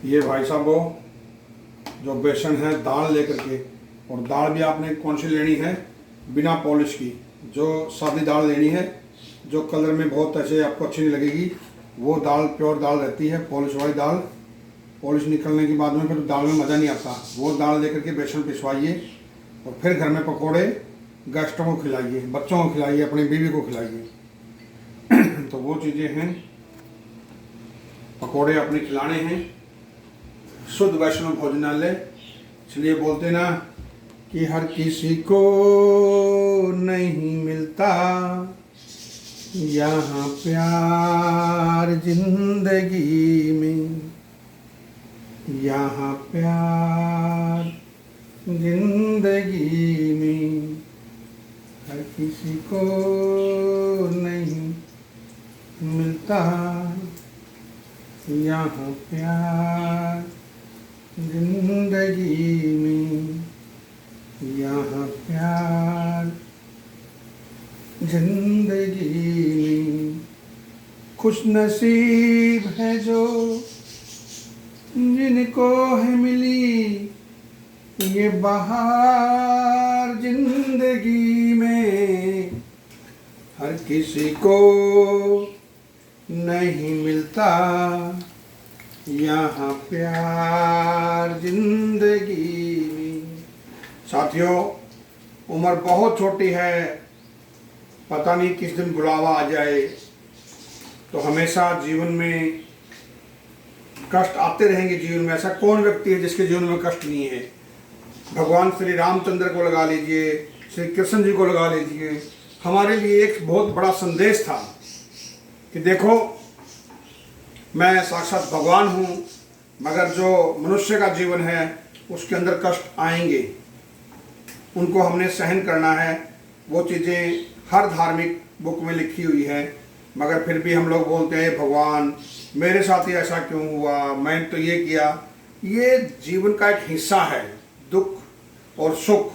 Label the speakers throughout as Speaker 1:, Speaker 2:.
Speaker 1: ये भाई साहब वो जो बेसन है दाल लेकर के, और दाल भी आपने कौन सी लेनी है, बिना पॉलिश की, जो सादी दाल लेनी है, जो कलर में बहुत ऐसे आपको अच्छी नहीं लगेगी, वो दाल प्योर दाल रहती है। पॉलिश वाली दाल, पॉलिश निकलने के बाद में फिर दाल में मज़ा नहीं आता। वो दाल लेकर के बेसन पिसवाइए और फिर घर में पकोड़े गेस्टों को खिलाइए, बच्चों को खिलाइए, अपनी बीवी को खिलाइए। तो वो चीज़ें हैं, पकोड़े अपने खिलाने हैं। शुद्ध वैष्णव भोजनालय, इसलिए बोलते ना कि हर किसी को नहीं मिलता यहाँ प्यार जिंदगी में, यहाँ प्यार जिंदगी में, हर किसी को नहीं मिलता यहाँ प्यार जिंदगी में, यहाँ प्यार जिंदगी में। खुश नसीब है जो जिनको है मिली ये बहार जिंदगी में, हर किसी को नहीं मिलता यहाँ प्यार जिंदगी में। साथियों, उम्र बहुत छोटी है, पता नहीं किस दिन बुलावा आ जाए। तो हमेशा जीवन में कष्ट आते रहेंगे। जीवन में ऐसा कौन व्यक्ति है जिसके जीवन में कष्ट नहीं है। भगवान श्री रामचंद्र को लगा लीजिए, श्री कृष्ण जी को लगा लीजिए, हमारे लिए एक बहुत बड़ा संदेश था कि देखो मैं साक्षात भगवान हूँ, मगर जो मनुष्य का जीवन है उसके अंदर कष्ट आएंगे, उनको हमने सहन करना है। वो चीज़ें हर धार्मिक बुक में लिखी हुई है, मगर फिर भी हम लोग बोलते हैं भगवान मेरे साथ ही ऐसा क्यों हुआ, मैंने तो ये किया। ये जीवन का एक हिस्सा है। दुख और सुख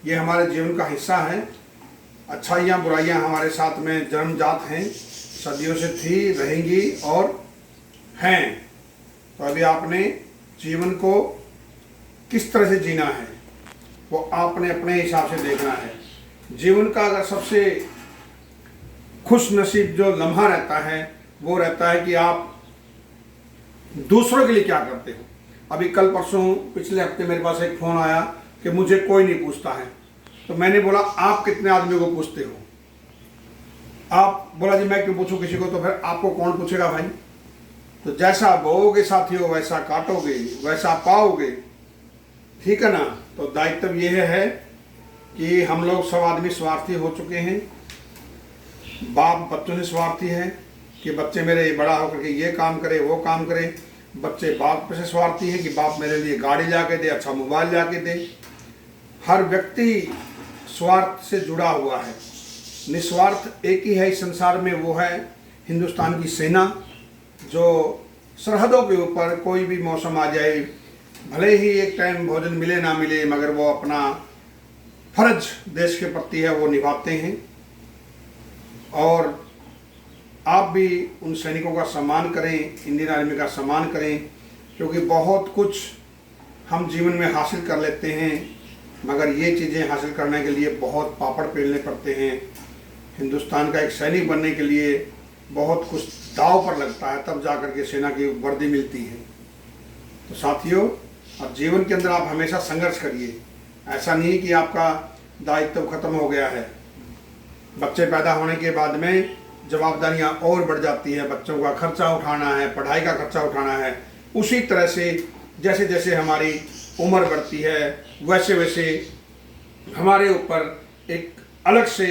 Speaker 1: ये हमारे जीवन का हिस्सा है। अच्छाइयाँ बुराइयाँ हमारे साथ में जन्मजात हैं, सदियों से थी, रहेंगी और हैं। तो अभी आपने जीवन को किस तरह से जीना है वो आपने अपने हिसाब से देखना है। जीवन का अगर सबसे खुश नसीब जो लम्हा रहता है वो रहता है कि आप दूसरों के लिए क्या करते हो। अभी कल परसों पिछले हफ्ते मेरे पास एक फ़ोन आया कि मुझे कोई नहीं पूछता है। तो मैंने बोला आप कितने आदमी को पूछते हो। आप बोला जी मैं क्यों पूछूं किसी को, तो फिर आपको कौन पूछेगा भाई। तो जैसा बोओगे साथियों वैसा काटोगे, वैसा पाओगे, ठीक है ना। तो दायित्व यह है कि हम लोग सब आदमी स्वार्थी हो चुके हैं। बाप बच्चों से स्वार्थी है कि बच्चे मेरे बड़ा होकर के ये काम करे वो काम करे। बच्चे बाप से स्वार्थी है कि बाप मेरे लिए गाड़ी ला के दे, अच्छा मोबाइल ला के दे। हर व्यक्ति स्वार्थ से जुड़ा हुआ है। निस्वार्थ एक ही है इस संसार में, वो है हिंदुस्तान की सेना, जो सरहदों के ऊपर कोई भी मौसम आ जाए, भले ही एक टाइम भोजन मिले ना मिले, मगर वो अपना फर्ज देश के प्रति है वो निभाते हैं। और आप भी उन सैनिकों का सम्मान करें, इंडियन आर्मी का सम्मान करें, क्योंकि बहुत कुछ हम जीवन में हासिल कर लेते हैं, मगर ये चीज़ें हासिल करने के लिए बहुत पापड़ पेलने पड़ते हैं। हिंदुस्तान का एक सैनिक बनने के लिए बहुत कुछ दांव पर लगता है, तब जाकर के सेना की वर्दी मिलती है। तो साथियों, अब जीवन के अंदर आप हमेशा संघर्ष करिए। ऐसा नहीं कि आपका दायित्व खत्म हो गया है। बच्चे पैदा होने के बाद में जवाबदारियां और बढ़ जाती है। बच्चों का खर्चा उठाना है, पढ़ाई का खर्चा उठाना है। उसी तरह से जैसे जैसे हमारी उम्र बढ़ती है वैसे वैसे हमारे ऊपर एक अलग से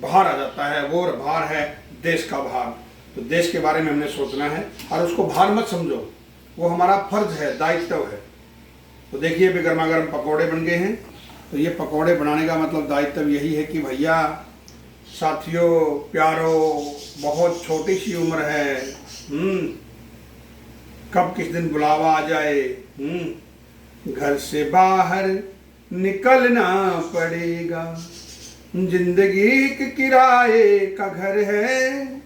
Speaker 1: भार आ जाता है। वो भार है देश का भार। तो देश के बारे में हमने सोचना है और उसको भार मत समझो, वो हमारा फर्ज है, दायित्व है। तो देखिए अभी गर्मा गर्म पकौड़े बन गए हैं। तो ये पकौड़े बनाने का मतलब दायित्व यही है कि भैया साथियों प्यारों, बहुत छोटी सी उम्र है, कब किस दिन बुलावा आ जाए, घर से बाहर निकलना पड़ेगा, जिंदगी के किराए का घर है,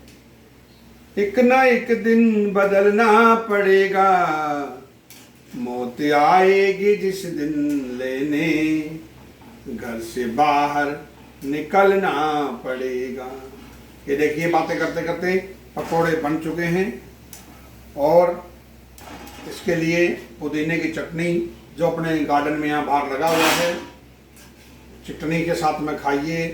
Speaker 1: एक ना एक दिन बदलना पड़ेगा, मौत आएगी जिस दिन लेने, घर से बाहर निकलना पड़ेगा। ये देखिए बातें करते करते पकोड़े बन चुके हैं। और इसके लिए पुदीने की चटनी जो अपने गार्डन में यहाँ बाहर लगा हुआ है, चटनी के साथ में खाइए।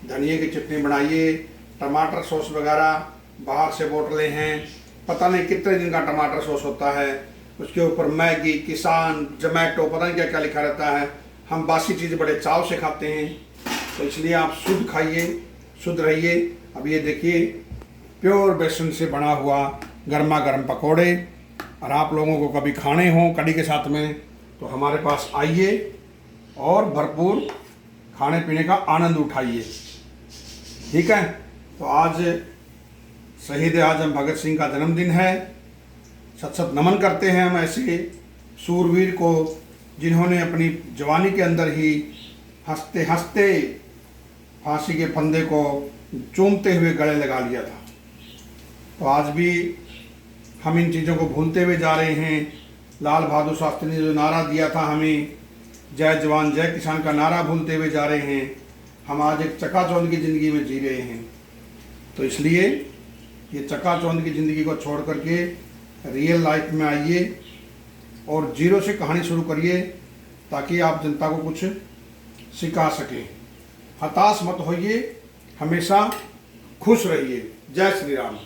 Speaker 1: धनिए की चटनी बनाइए, टमाटर सॉस वगैरह बाहर से बोतलें हैं, पता नहीं कितने दिन का टमाटर सॉस होता है, उसके ऊपर मैगी, किसान, जोमेटो, पता नहीं क्या क्या लिखा रहता है। हम बासी चीज़ बड़े चाव से खाते हैं, तो इसलिए आप शुद्ध खाइए, शुद्ध रहिए। अब ये देखिए प्योर बेसन से बना हुआ गर्मा गर्म पकोड़े। और आप लोगों को कभी खाने हों कड़ी के साथ में तो हमारे पास आइए और भरपूर खाने पीने का आनंद उठाइए। ठीक है, तो आज शहीद आजम भगत सिंह का जन्मदिन है। सत सत नमन करते हैं हम ऐसे सूरवीर को जिन्होंने अपनी जवानी के अंदर ही हंसते हंसते फांसी के फंदे को चूमते हुए गले लगा लिया था। तो आज भी हम इन चीज़ों को भूलते हुए जा रहे हैं। लाल बहादुर शास्त्री ने जो नारा दिया था हमें, जय जवान जय किसान का नारा भूलते हुए जा रहे हैं। हम आज एक चकाचौंध की ज़िंदगी में जी रहे हैं। तो इसलिए ये चकाचौंध की ज़िंदगी को छोड़ करके रियल लाइफ में आइए और जीरो से कहानी शुरू करिए, ताकि आप जनता को कुछ सिखा सकें। हताश मत होइए, हमेशा खुश रहिए। जय श्री राम।